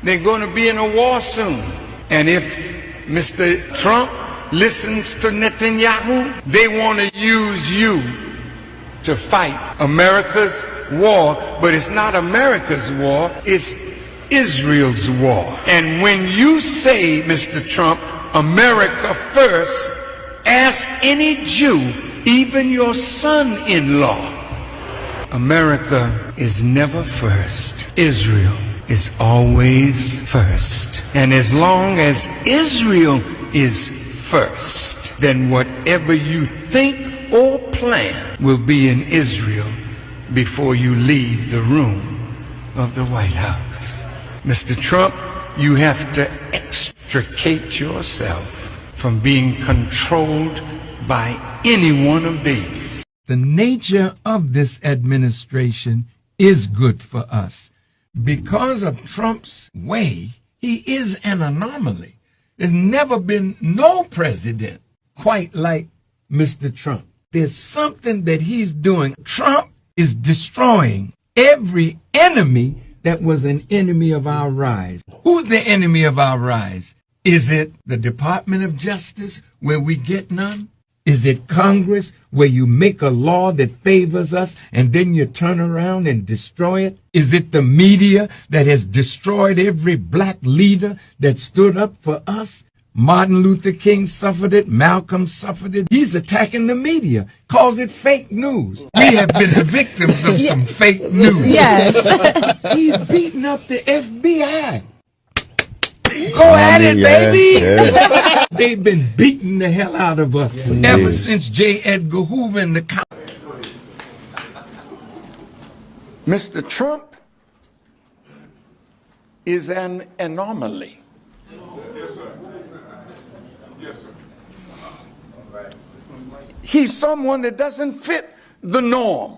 They're going to be in a war soon. And if Mr. Trump listens to Netanyahu, they want to use you to fight America's war. But it's not America's war, it's Israel's war. And when you say, Mr. Trump, America first, ask any Jew, even your son-in-law. America is never first. Israel is always first. And as long as Israel is first, then whatever you think or plan will be in Israel before you leave the room of the White House. Mr. Trump, you have to extricate yourself from being controlled by any one of these. The nature of this administration is good for us. Because of Trump's way, he is an anomaly. There's never been no president quite like Mr. Trump. There's something that he's doing. Trump is destroying every enemy that was an enemy of our rise. Who's the enemy of our rise? Is it the Department of Justice, where we get none? Is it Congress, where you make a law that favors us and then you turn around and destroy it? Is it the media that has destroyed every black leader that stood up for us? Martin Luther King suffered it. Malcolm suffered it. He's attacking the media, calls it fake news. We have been the victims of some fake news. Yes. He's beating up the FBI. Go at it, baby. Yeah. They've been beating the hell out of us ever since J. Edgar Hoover and the Mr. Trump is an anomaly. Yes, sir. Yes, sir. He's someone that doesn't fit the norm.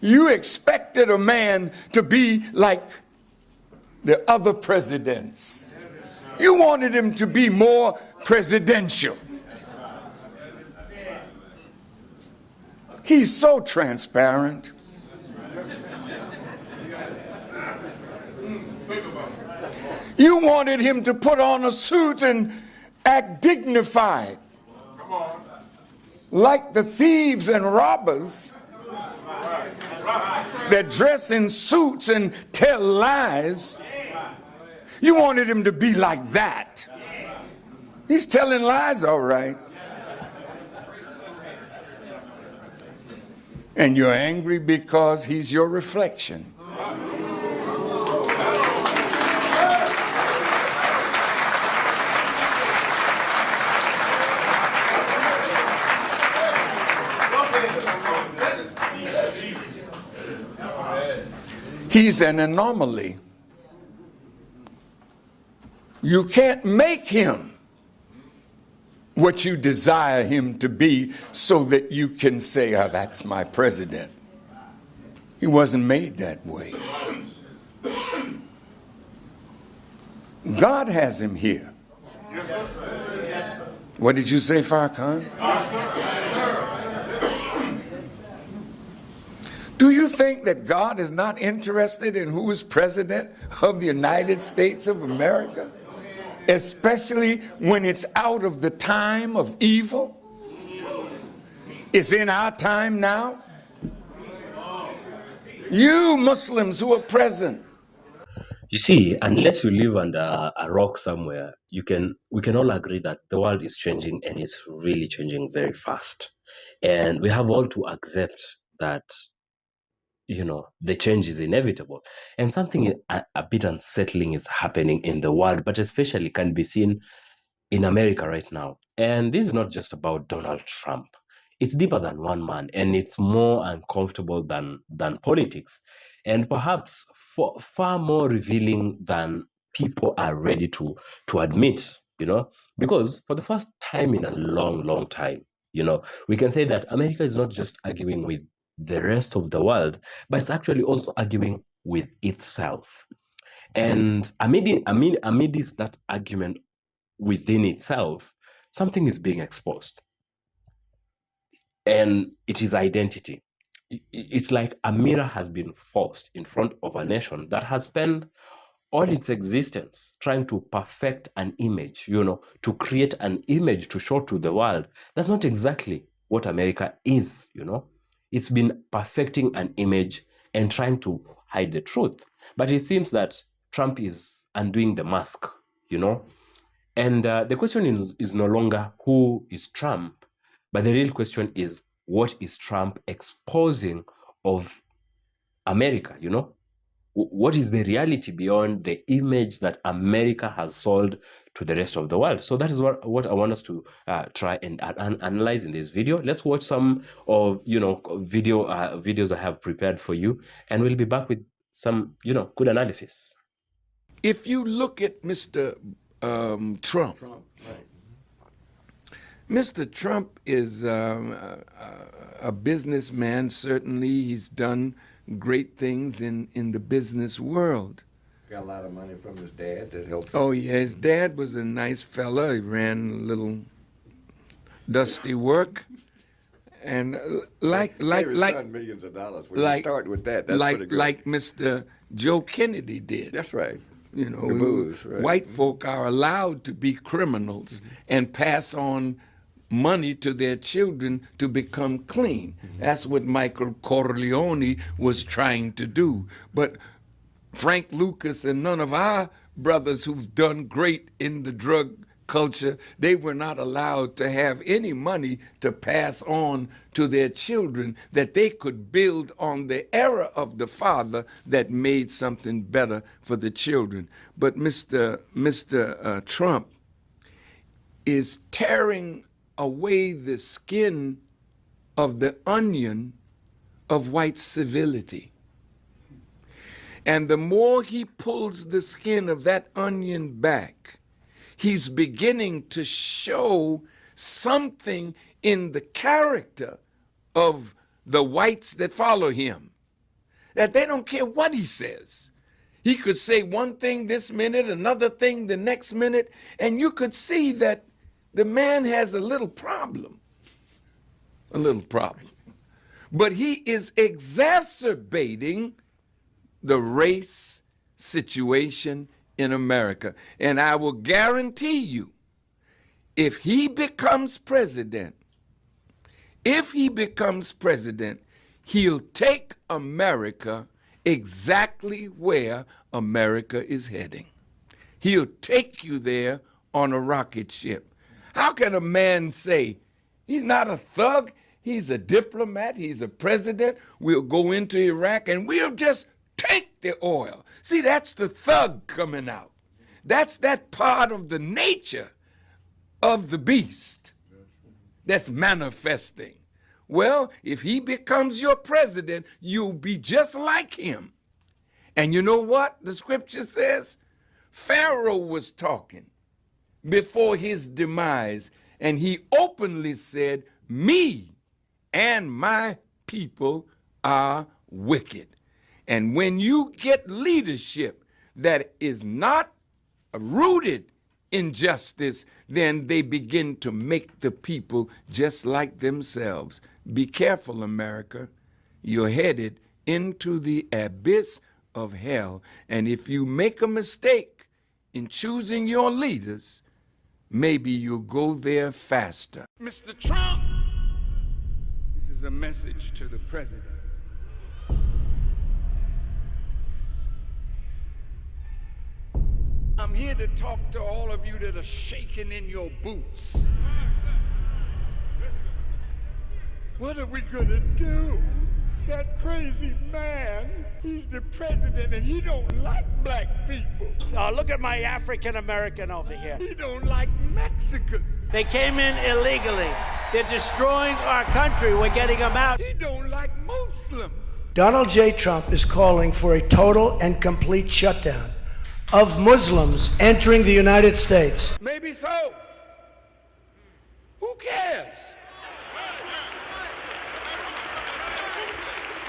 You expected a man to be like the other presidents. You wanted him to be more presidential. He's so transparent. You wanted him to put on a suit and act dignified, like the thieves and robbers that dress in suits and tell lies. You wanted him to be like that. He's telling lies, all right. And you're angry because he's your reflection. He's an anomaly. You can't make him what you desire him to be so that you can say, oh, that's my president. He wasn't made that way. God has him here. What did you say, Farrakhan? Do you think that God is not interested in who is president of the United States of America? Especially when it's out of the time of evil? It's in our time now. You Muslims who are present. You see, unless you live under a rock somewhere, we can all agree that the world is changing, and it's really changing very fast. And we have all to accept that, the change is inevitable. And something a bit unsettling is happening in the world, but especially can be seen in America right now. And this is not just about Donald Trump. It's deeper than one man, and it's more uncomfortable than politics, and perhaps far more revealing than people are ready to admit, because for the first time in a long, long time, we can say that America is not just arguing with the rest of the world, but it's actually also arguing with itself. And amidst that argument within itself, something is being exposed. And it is identity. It's like a mirror has been forced in front of a nation that has spent all its existence trying to perfect an image, you know, to create an image to show to the world. That's not exactly what America is, you know. It's been perfecting an image and trying to hide the truth. But it seems that Trump is undoing the mask, you know. And the question is no longer who is Trump, but the real question is what is Trump exposing of America, you know? What is the reality beyond the image that America has sold to the rest of the world? So that is what I want us to try and analyze in this video. Let's watch some of, you know, videos I have prepared for you, and we'll be back with some, you know, good analysis. If you look at Mr. Trump, Mr. Trump is a businessman. Certainly, he's done great things in the business world. Got a lot of money from his dad that helped. Oh yeah, his dad was a nice fella. He ran a little dusty work, and like millions of dollars. When you start with that, that's pretty good. Like Mr. Joe Kennedy did. That's right. You know, The booze, right. white folk are allowed to be criminals and pass on money to their children to become clean. That's what Michael Corleone was trying to do. But Frank Lucas and none of our brothers who've done great in the drug culture, they were not allowed to have any money to pass on to their children that they could build on the era of the father that made something better for the children. But Mr. Trump is tearing away the skin of the onion of white civility. And the more he pulls the skin of that onion back, he's beginning to show something in the character of the whites that follow him, that they don't care what he says. He could say one thing this minute, another thing the next minute, and you could see that the man has a little problem. But he is exacerbating the race situation in America. And I will guarantee you, if he becomes president, he'll take America exactly where America is heading. He'll take you there on a rocket ship. How can a man say he's not a thug, he's a diplomat, he's a president, we'll go into Iraq and we'll just take the oil? See, that's the thug coming out. That's that part of the nature of the beast that's manifesting. Well, if he becomes your president, you'll be just like him. And you know what the scripture says? Pharaoh was talking before his demise, and he openly said, me and my people are wicked. And when you get leadership that is not rooted in justice, then they begin to make the people just like themselves. Be careful, America. You're headed into the abyss of hell. And if you make a mistake in choosing your leaders, maybe you'll go there faster. Mr. Trump, this is a message to the president. I'm here to talk to all of you that are shaking in your boots. What are we gonna do? That crazy man, he's the president and he don't like black people. Oh, look at my African American over here. He don't like Mexicans. They came in illegally. They're destroying our country. We're getting them out. He don't like Muslims. Donald J. Trump is calling for a total and complete shutdown of Muslims entering the United States. Maybe so. Who cares?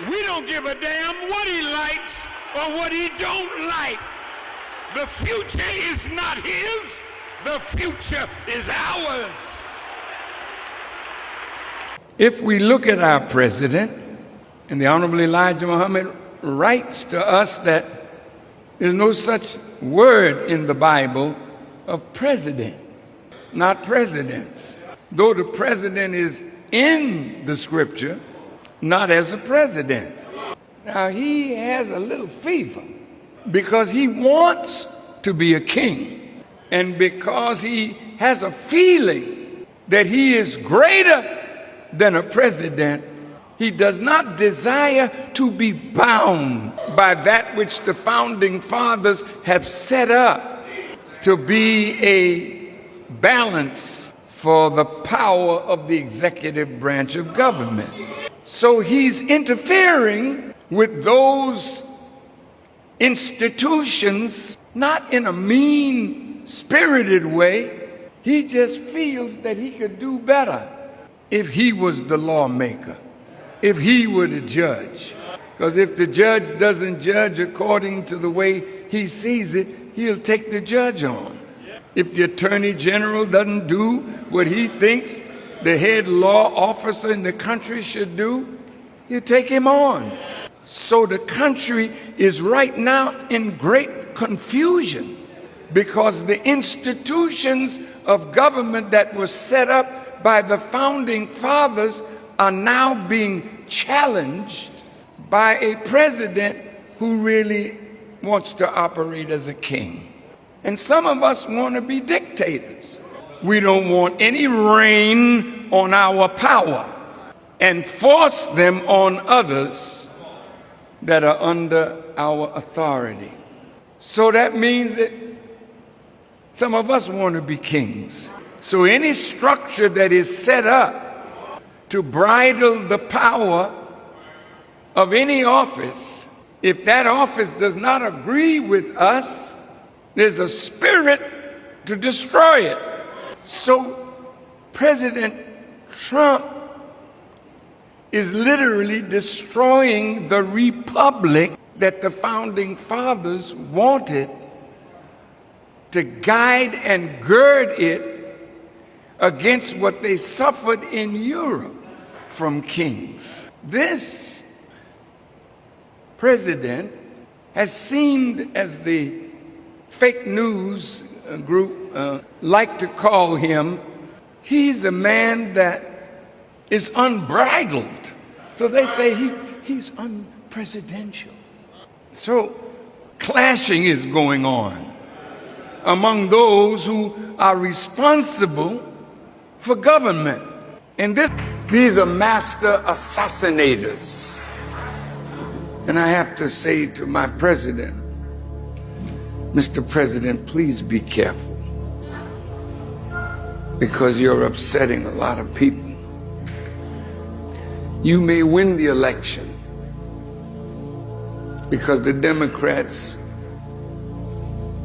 We don't give a damn what he likes or what he don't like. The future is not his. The future is ours. If we look at our president, and the Honorable Elijah Muhammad writes to us that there's no such word in the Bible of president, not presidents. Though the president is in the scripture, not as a president. Now he has a little fever because he wants to be a king, and because he has a feeling that he is greater than a president. He does not desire to be bound by that which the founding fathers have set up to be a balance for the power of the executive branch of government. So he's interfering with those institutions, not in a mean-spirited way. He just feels that he could do better if he was the lawmaker, if he were the judge. Because if the judge doesn't judge according to the way he sees it, he'll take the judge on. If the attorney general doesn't do what he thinks the head law officer in the country should do, he'll take him on. So the country is right now in great confusion because the institutions of government that were set up by the founding fathers are now being challenged by a president who really wants to operate as a king. And some of us want to be dictators. We don't want any reign on our power and force them on others that are under our authority. So that means that some of us want to be kings. So any structure that is set up to bridle the power of any office, if that office does not agree with us, there's a spirit to destroy it. So President Trump is literally destroying the republic that the founding fathers wanted to guide and gird it against what they suffered in Europe from kings. This president has seemed, as the fake news group like to call him, he's a man that is unbridled. So they say he's unpresidential. So clashing is going on among those who are responsible for government. And these are master assassinators. And I have to say to my president, Mr. President, please be careful, because you're upsetting a lot of people. You may win the election because the Democrats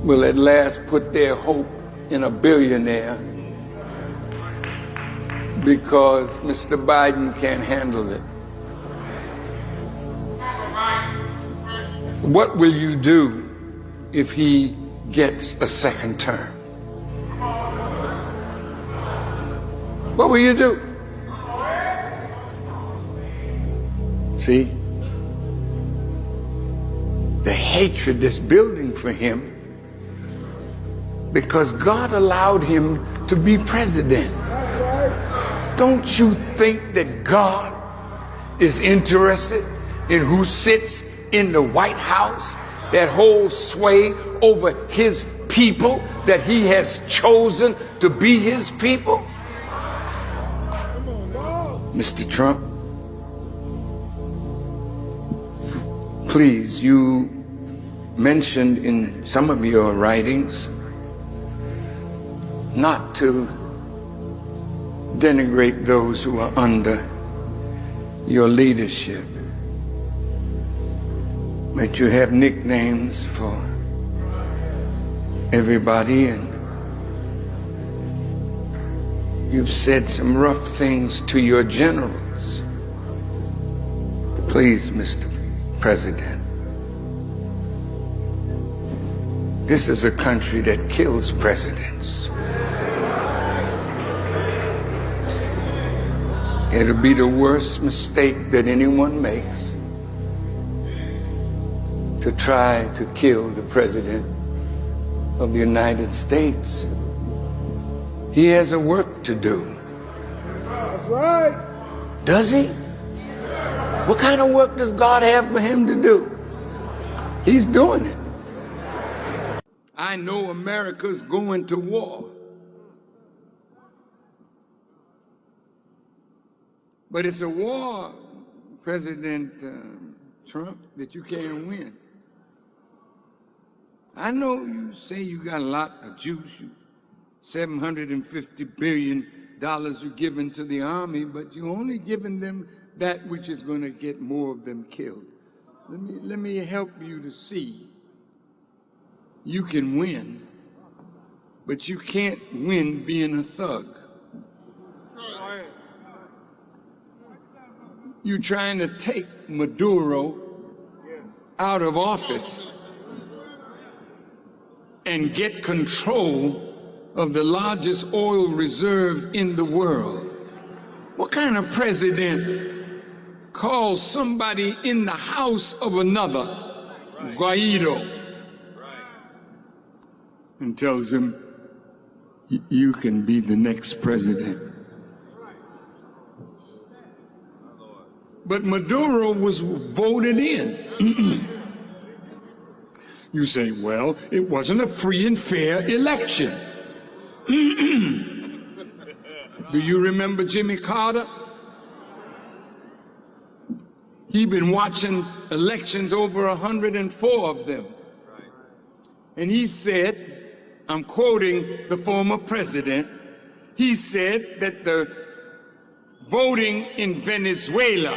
will at last put their hope in a billionaire because Mr. Biden can't handle it. What will you do if he gets a second term? What will you do? See, the hatred that's building for him because God allowed him to be president. Don't you think that God is interested in who sits in the White House that holds sway over his people that he has chosen to be his people? Mr. Trump, please, you mentioned in some of your writings not to denigrate those who are under your leadership, but you have nicknames for everybody, and you've said some rough things to your generals. Please, Mr. President, this is a country that kills presidents. It'll be the worst mistake that anyone makes to try to kill the president of the United States. He has a work to do. That's right. Does he? What kind of work does God have for him to do? He's doing it. I know America's going to war. But it's a war, President Trump, that you can't win. I know you say you got a lot of juice, $750 billion you're giving to the army, but you're only giving them that which is going to get more of them killed. Let me help you to see. You can win, but you can't win being a thug. You're trying to take Maduro out of office and get control of the largest oil reserve in the world. What kind of president calls somebody in the house of another Guaido and tells him, you can be the next president? But Maduro was voted in. You say, well, it wasn't a free and fair election. Do you remember Jimmy Carter? He'd been watching elections, over 104 of them. And he said, I'm quoting the former president, he said that the voting in Venezuela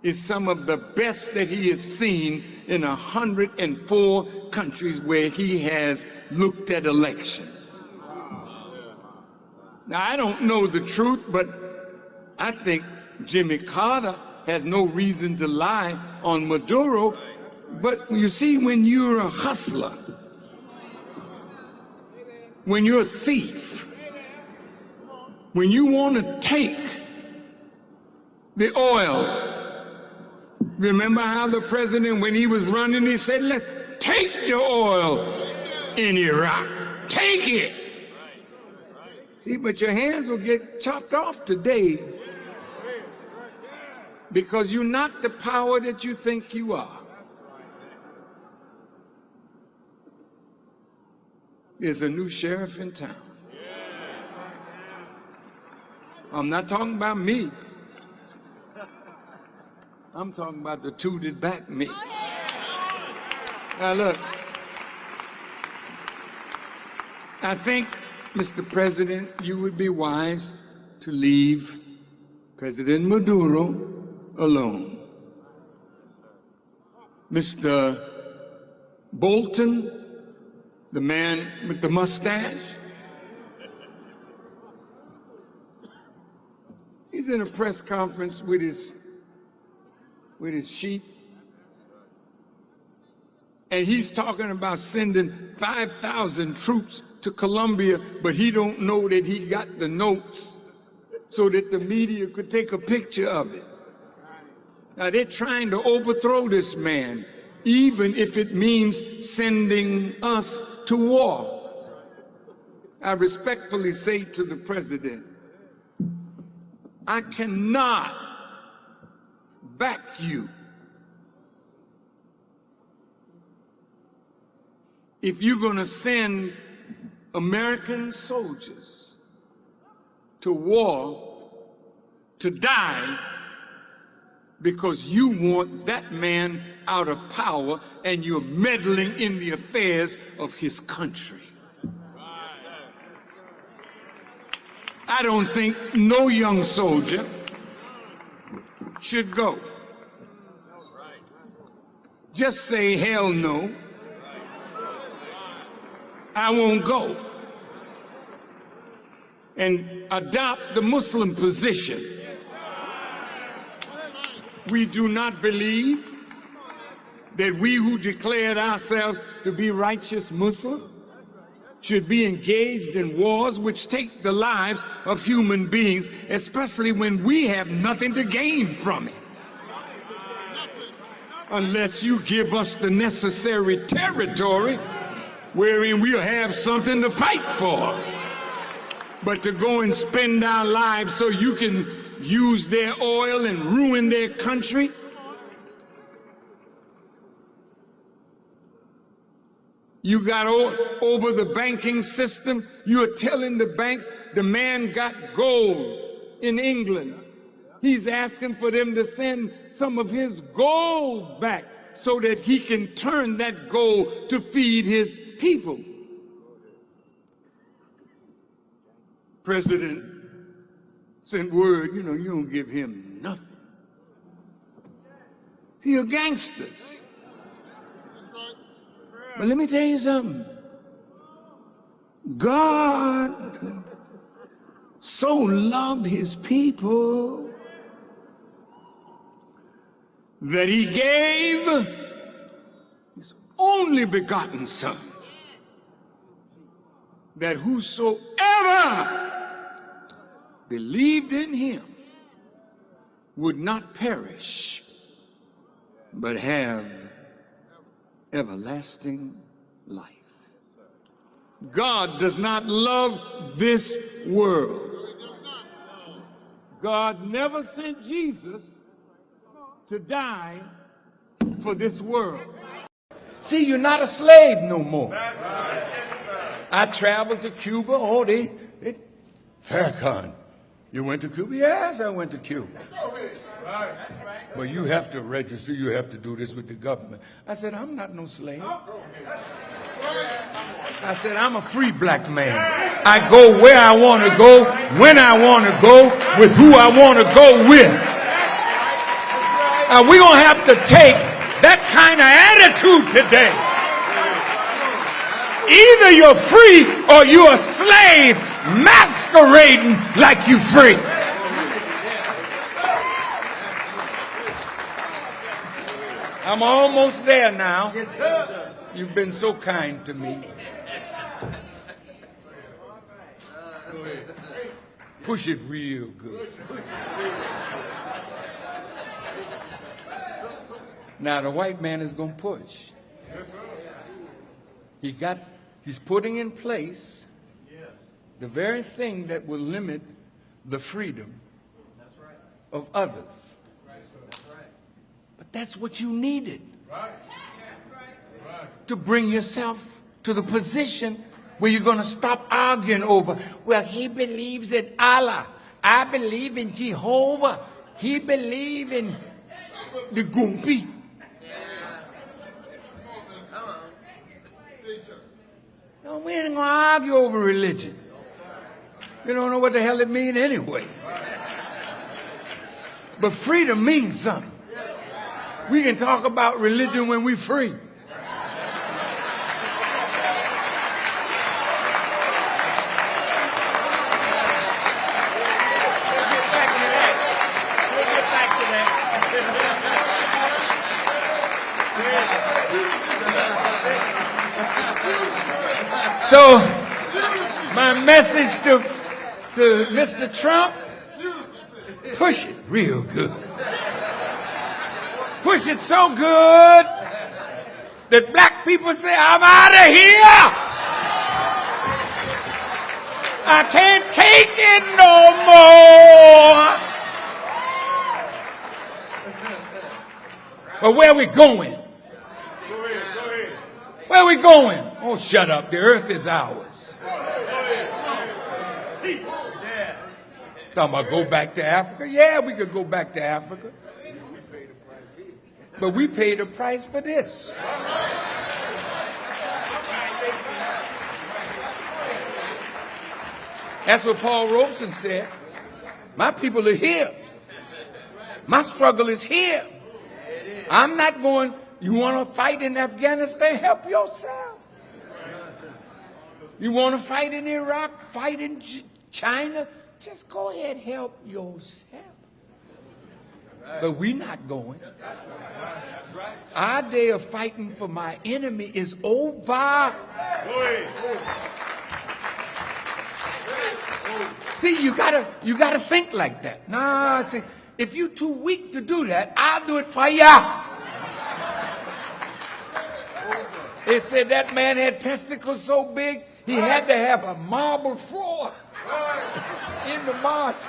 is some of the best that he has seen in 104 countries where he has looked at elections. Now, I don't know the truth, but I think Jimmy Carter has no reason to lie on Maduro. But you see, when you're a hustler, when you're a thief, when you want to take the oil, remember how the president, when he was running, he said, let's take the oil in Iraq. Take it. See, but your hands will get chopped off today because you're not the power that you think you are. There's a new sheriff in town. I'm not talking about me. I'm talking about the two that back me. Now look, I think, Mr. President, you would be wise to leave President Maduro alone. Mr. Bolton, the man with the mustache, he's in a press conference with his sheep, and he's talking about sending 5,000 troops to Colombia, but he don't know that he got the notes so that the media could take a picture of it. Now they're trying to overthrow this man, even if it means sending us to war. I respectfully say to the president, I cannot back you if you're going to send American soldiers to war to die because you want that man out of power and you're meddling in the affairs of his country. I don't think no young soldier should go. Just say, hell no, I won't go. And adopt the Muslim position. We do not believe that we who declared ourselves to be righteous Muslims should be engaged in wars which take the lives of human beings, especially when we have nothing to gain from it. Unless you give us the necessary territory, wherein we'll have something to fight for. But to go and spend our lives so you can use their oil and ruin their country? You got over the banking system. You're telling the banks the man got gold in England. He's asking for them to send some of his gold back so that he can turn that gold to feed his people. President sent word, you don't give him nothing. See, you're gangsters. But let me tell you something. God so loved his people that he gave his only begotten Son, that whosoever believed in him would not perish, but have everlasting life. God does not love this world. God never sent Jesus to die for this world. See, you're not a slave no more. I traveled to Cuba. Farrakhan, you went to Cuba? Yes, I went to Cuba. Well, you have to register. You have to do this with the government. I said, I'm not no slave. I said, I'm a free black man. I go where I want to go, when I want to go, with who I want to go with. We're going to have to take that kind of attitude today. Either you're free or you're a slave masquerading like you're free. I'm almost there now. You've been so kind to me. Push it real good. Now the white man is going to push. He's putting in place the very thing that will limit the freedom of others. But that's what you needed to bring yourself to the position where you're going to stop arguing over, well, he believes in Allah. I believe in Jehovah. He believes in the Gumpi. No, we ain't going to argue over religion. You don't know what the hell it means anyway. But freedom means something. We can talk about religion when we're free. So, my message to Mr. Trump, push it real good. Push it so good that black people say, I'm out of here. I can't take it no more. But where are we going? Where are we going? Oh, shut up. The earth is ours. I'm going to go back to Africa? Yeah, we could go back to Africa. But we paid a price for this. That's what Paul Robeson said. My people are here. My struggle is here. I'm not going, you want to fight in Afghanistan? Help yourself. You want to fight in Iraq? Fight in China? Just go ahead, help yourself. But we're not going. Our day of fighting for my enemy is over. See, you gotta think like that. Nah, see, if you're too weak to do that, I'll do it for ya. They said that man had testicles so big, he had to have a marble floor in the mosque.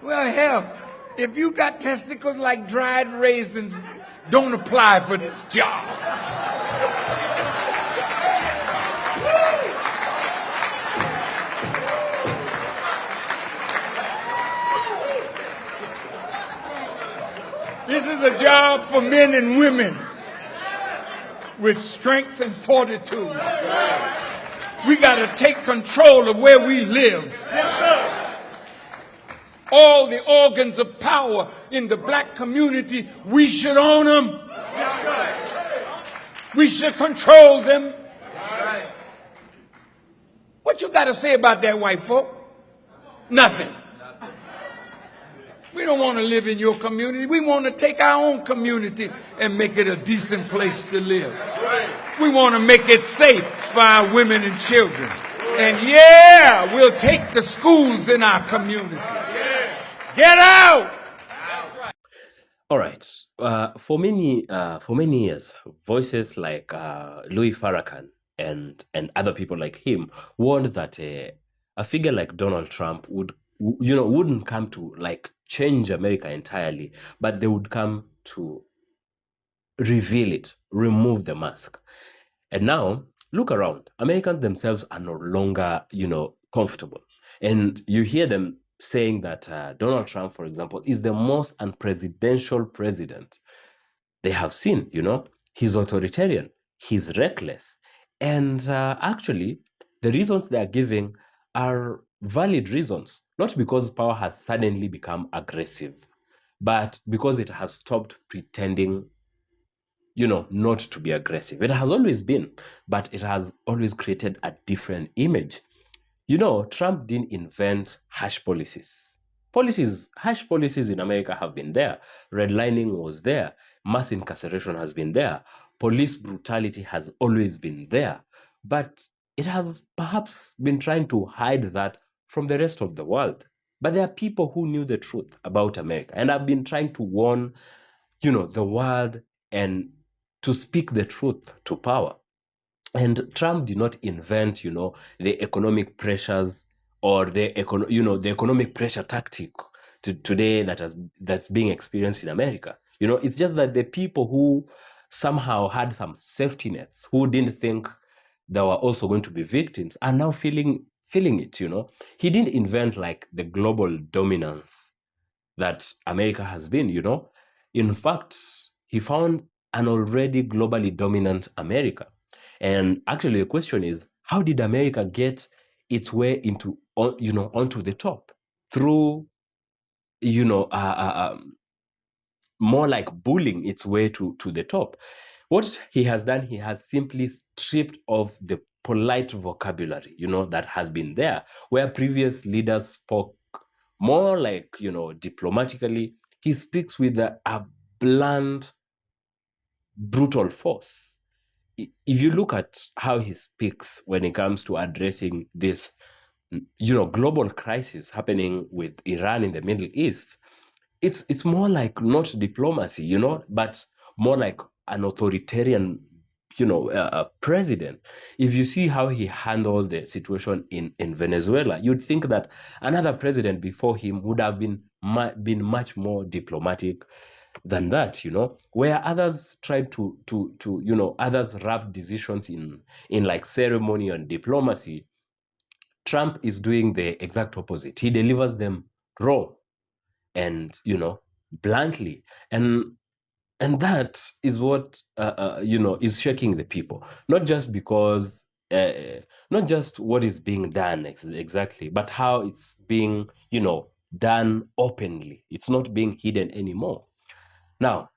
Well, hell, if you got testicles like dried raisins, don't apply for this job. This is a job for men and women with strength and fortitude. We got to take control of where we live. All the organs of power in the black community, we should own them. We should control them. What you got to say about that, white folk? Nothing. We don't want to live in your community. We want to take our own community and make it a decent place to live. We want to make it safe for our women and children. And yeah, we'll take the schools in our community. Get out! All right. For many years, voices like Louis Farrakhan and other people like him warned that a figure like Donald Trump wouldn't come to like change America entirely, but they would come to reveal it, remove the mask. And now look around. Americans themselves are no longer, comfortable. And you hear them saying that Donald Trump, for example, is the most unpresidential president they have seen. He's authoritarian, he's reckless. And actually, the reasons they are giving are valid reasons, not because power has suddenly become aggressive, but because it has stopped pretending not to be aggressive. It has always been, but it has always created a different image. Trump didn't invent harsh policies. Harsh policies in America have been there. Redlining was there. Mass incarceration has been there. Police brutality has always been there. But it has perhaps been trying to hide that from the rest of the world. But there are people who knew the truth about America and have been trying to warn, the world and to speak the truth to power. And Trump did not invent, the economic pressures or the economic pressure tactic today that's being experienced in America. It's just that the people who somehow had some safety nets, who didn't think they were also going to be victims, are now feeling it. He didn't invent like the global dominance that America has been. In fact, he found an already globally dominant America. And actually, the question is, how did America get its way onto the top? Through, more like bullying its way to the top. What he has done, he has simply stripped off the polite vocabulary, that has been there, where previous leaders spoke more like, diplomatically. He speaks with a blunt, brutal force. If you look at how he speaks when it comes to addressing this, global crisis happening with Iran in the Middle East, it's more like not diplomacy, but more like an authoritarian, president. If you see how he handled the situation in Venezuela, you'd think that another president before him would have been much more diplomatic than that, where others tried to others wrap decisions in like ceremony and diplomacy. Trump is doing the exact opposite. He delivers them raw and bluntly, and that is what is shaking the people, not just because not just what is being done exactly, but how it's being done openly. It's not being hidden anymore. Now,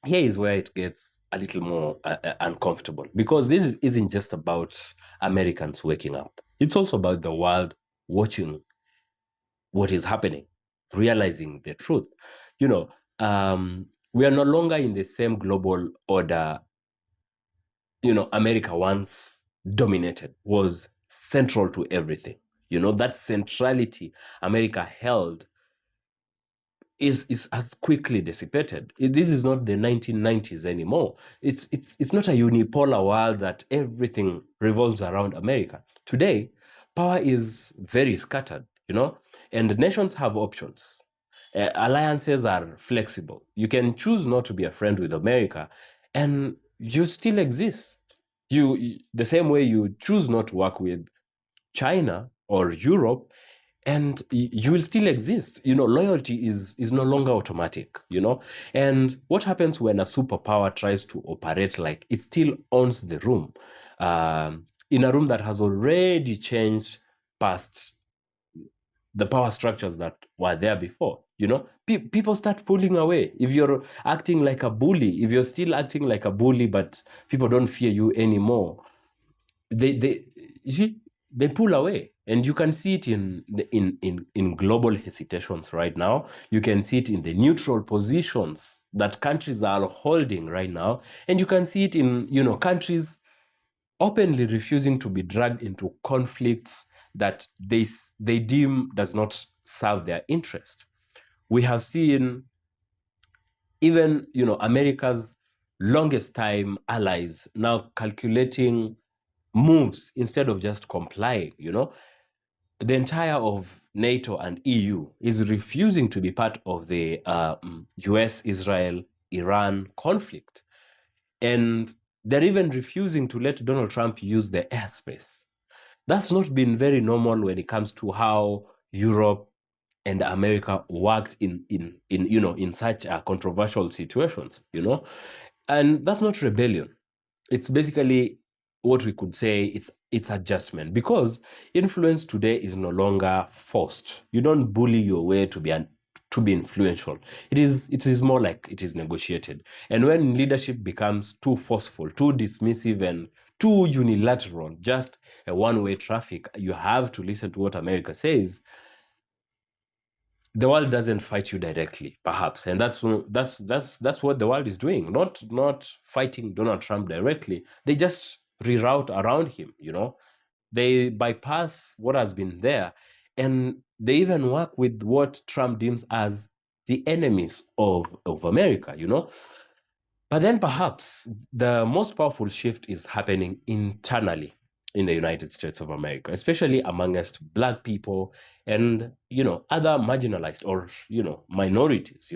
here is where it gets a little more uncomfortable, because this isn't just about Americans waking up. It's also about the world watching what is happening, realizing the truth. We are no longer in the same global order America once dominated, was central to everything. That centrality America held is as quickly dissipated. This is not the 1990s anymore. It's not a unipolar world that everything revolves around America. Today, power is very scattered, and nations have options. Alliances are flexible. You can choose not to be a friend with America, and you still exist. The same way you choose not to work with China or Europe, and you will still exist. Loyalty is no longer automatic. And what happens when a superpower tries to operate like it still owns the room, in a room that has already changed past the power structures that were there before? People start pulling away. If you're acting like a bully, if you're still acting like a bully, but people don't fear you anymore, they you see, they pull away. And you can see it in global hesitations right now. You can see it in the neutral positions that countries are holding right now, and you can see it in countries openly refusing to be dragged into conflicts that they deem does not serve their interest. We have seen even America's longest time allies now calculating moves instead of just complying. The entire of NATO and EU is refusing to be part of the US, Israel, Iran conflict. And they're even refusing to let Donald Trump use the airspace. That's not been very normal when it comes to how Europe and America worked in such controversial situations, and that's not rebellion. It's basically what we could say it's adjustment, because influence today is no longer forced. You don't bully your way to be influential. It is more like it is negotiated. And when leadership becomes too forceful, too dismissive, and too unilateral, just a one-way traffic, you have to listen to what America says. The world doesn't fight you directly, perhaps, and that's what the world is doing. Not fighting Donald Trump directly. They just reroute around him. They bypass what has been there, and they even work with what Trump deems as the enemies of America. But then perhaps the most powerful shift is happening internally in the United States of America, especially amongst Black people and other marginalized or minorities.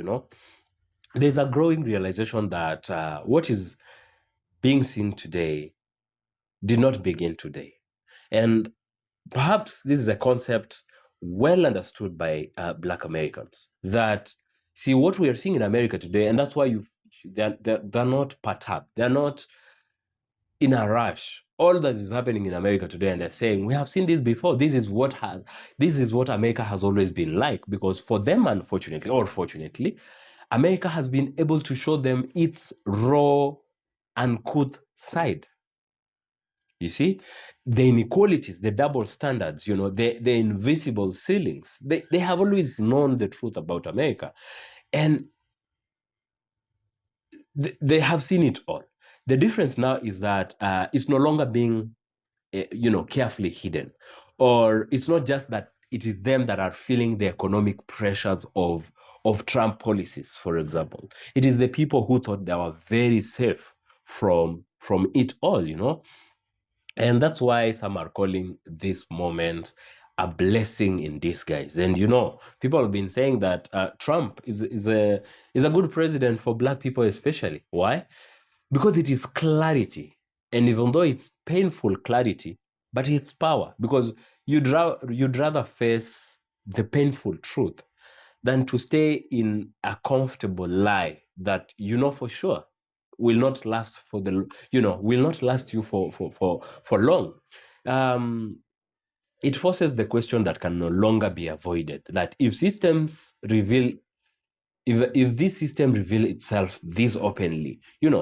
There's a growing realization that what is being seen today did not begin today, and perhaps this is a concept well understood by Black Americans, that see what we are seeing in America today, and that's why they're not perturbed, they're not in a rush. All that is happening in America today, and they're saying, we have seen this before. This is what America has always been like. Because for them, unfortunately or fortunately, America has been able to show them its raw, uncouth side. You see, the inequalities, the double standards, the invisible ceilings. They have always known the truth about America, and they have seen it all. The difference now is that it's no longer being carefully hidden, or it's not just that it is them that are feeling the economic pressures of Trump policies, for example. It is the people who thought they were very safe from it all. And that's why some are calling this moment a blessing in disguise. And people have been saying that Trump is a good president for Black people, especially. Why? Because it is clarity. And even though it's painful clarity, but it's power. Because you'd rather face the painful truth than to stay in a comfortable lie that for sure will not last will not last you for long. It forces the question that can no longer be avoided, that if this system reveal itself this openly,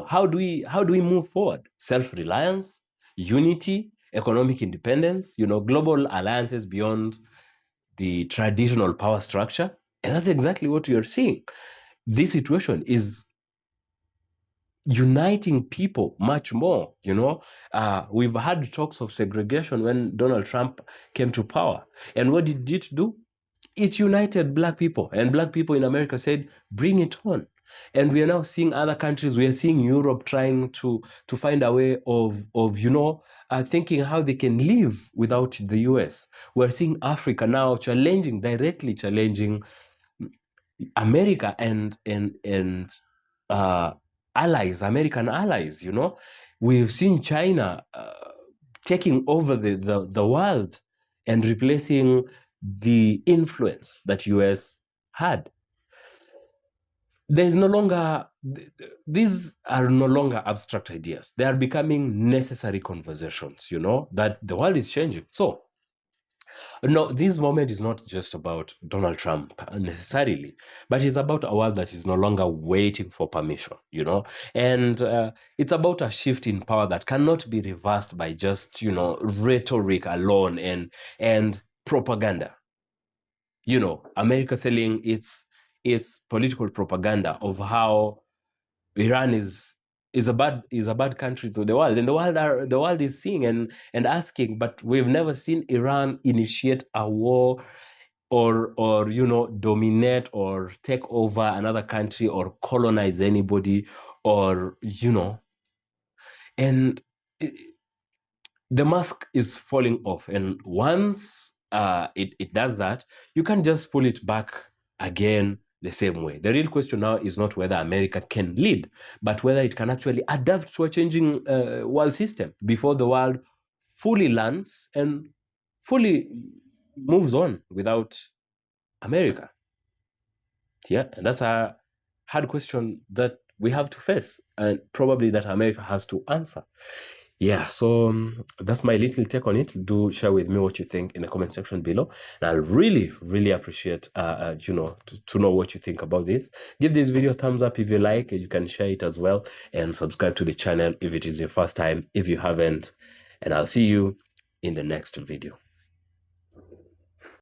how do we move forward? Self-reliance, unity, economic independence, global alliances beyond the traditional power structure. And that's exactly what you're seeing. This situation is uniting people much more. We've had talks of segregation when Donald Trump came to power, and what did it do? it united black people, and black people in America said, bring it on. And we are now seeing other countries. We are seeing Europe trying to find a way of thinking how they can live without the US. We're seeing Africa now directly challenging America and allies, American allies. We've seen China taking over the world and replacing the influence that US had. There's no longer, these are no longer abstract ideas. They are becoming necessary conversations, that the world is changing. So, no, this moment is not just about Donald Trump necessarily, but it's about a world that is no longer waiting for permission, and it's about a shift in power that cannot be reversed by just, rhetoric alone and propaganda. America selling its political propaganda of how Iran is a bad country to the world, and the world is seeing and asking, but we've never seen Iran initiate a war or dominate or take over another country or colonize anybody, or and the mask is falling off, and once it does that, you can't just pull it back again the same way. The real question now is not whether America can lead, but whether it can actually adapt to a changing world system before the world fully learns and fully moves on without America. Yeah, and that's a hard question that we have to face, and probably that America has to answer. Yeah, so that's my little take on it. Do share with me what you think in the comment section below. And I'll really, really appreciate, to know what you think about this. Give this video a thumbs up if you like. You can share it as well. And subscribe to the channel if it is your first time, if you haven't. And I'll see you in the next video.